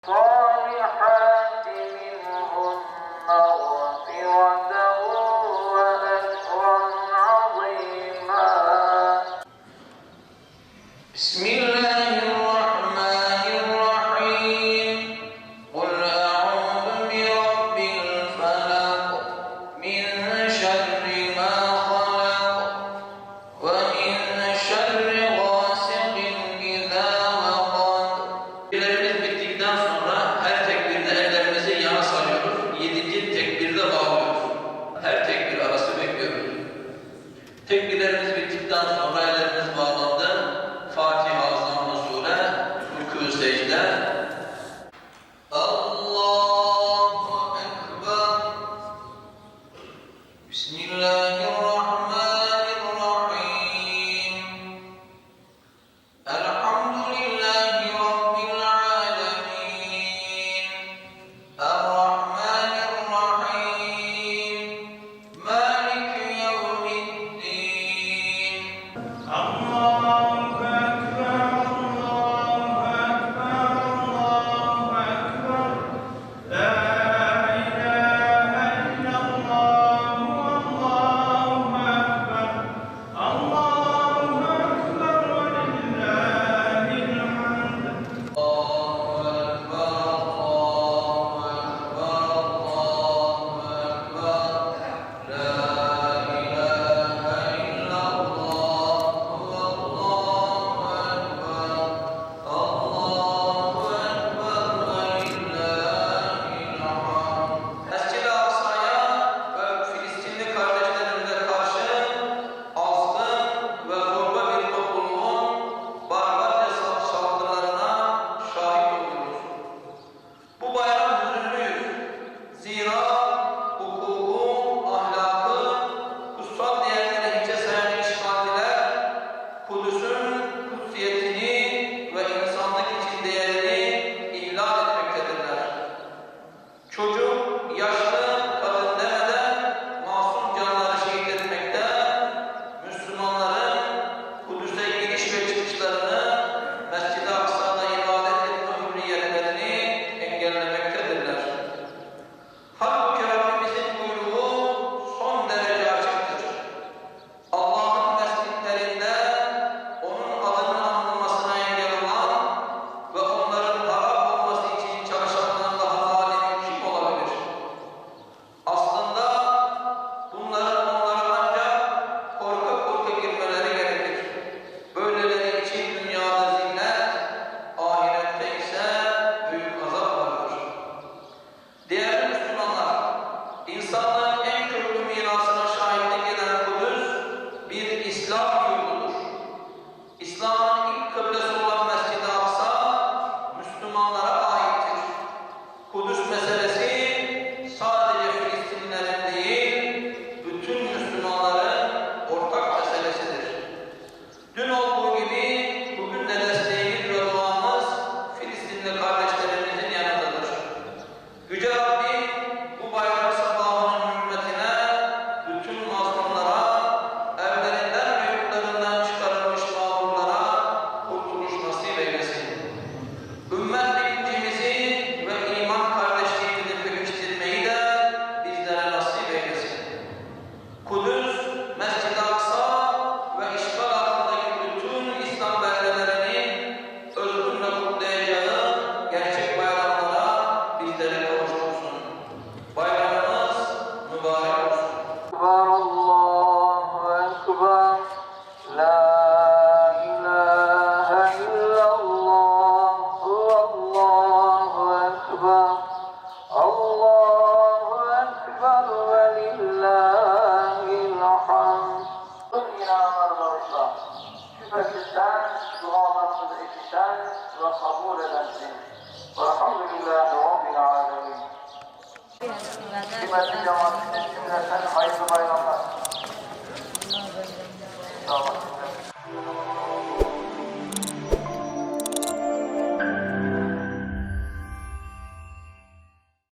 الصالحات منهن مغفرة وأجرا عظيما. بسم الله الرحمن الرحيم. قل أعوذ برب الفلق من شر ما خلق ومن شر غاسق إذا وقب. Tekbirlerimiz bittikten sonra her tekbirde ellerimizi yana sarıyoruz. 7. tekbirde bağlıyoruz. Her tekbir arası bekliyoruz. Tekbirlerimiz bittikten sonra ellerimiz bağlandı. Fatiha, Zamm-ı Sure, rükû, secde. Allahu Ekber. Bismillahirrahmanirrahim. Elhamdülillahi Rabbil alemin. Errahmanirrahim. Maliki yevmiddin. Allahu Ekber, Allahu Ekber, Allahu Ekber. La ilahe illallah, Allahu Ekber. Allahu Ekber ve lillahil hamd. Allahu Ekber, Allahu Ekber, Allahu Ekber. La ilahe illallah, Allahu Ekber. Allahu Ekber ve lillahil hamd. Mescid-i Aksa'ya ve Filistinli kardeşlerimize karşı azgın ve zorba bir topluluğun barbarca saldırılarına şahit oluyoruz. Bu bayram hüzünlüyüz. Zira hukuku, ahlakı, kutsal değerleri hiçe sayan işgalciler, Kudüs'ün kutsiyetini ve insanlık için değerini ihlal etmektedirler. Çocuk, yaşlı, kadın demeden masum canları şehit etmekte, Müslümanların Kudüs'e giriş ve çıkışlarını, Mescid-i Aksa'da ibadet etme hürriyetlerini engellemektedirler. Halbuki Rabbimizin buyruğu son derece açıktır. Allah'ın mescitlerinde onun adının anılmasına engel olan ve onların harap olması için çalışanların daha zalim kim olabilir? Aslında bunların onlara ancak korka korka girmeleri gerekir. Böyleleri için dünyada zillet, ahirette ise büyük azap vardır. Değerli Müslümanlar, insanlığın en köklü mirasına şahitlik eden Kudüs bir İslam yurdudur. İslam'ın ilk kıblesi olan Mescid-i Aksa Müslümanlara aittir. Kudüs meselesi sadece Filistinlilerin değil, bütün Müslümanların ortak meselesidir. Dün olduğu gibi bugün de desteğimiz ve duamız Filistinli kardeşlerimizin yanındadır. Yüce Rabbim bu bayram sabahının hürmetine bütün mazlumlara, evlerinden ve yurtlarından çıkarılmış mağdurlara kurtuluş nasip eylesin. Ümmet bilincimizi ve iman kardeşliğimizi pekiştirmeyi de bizlere nasip eylesin. Kudüs, Mescid-i Aksa ve işgal altındaki bütün İslam beldelerinin özgün ve kutlayacağı gerçek bayramlara bizleri kavuştursun. Bayramımız mübarek olsun. Allahu Ekber, La ilahe illallah, Allahu Ekber. Allahu Ekber ve lillahil hamd. İnananlarımızla şüphesizden dualarımızı işiten ve kabul edensin. Velhamdülillahi Rabbil alemin. Kıymetli cemaatimiz cümleten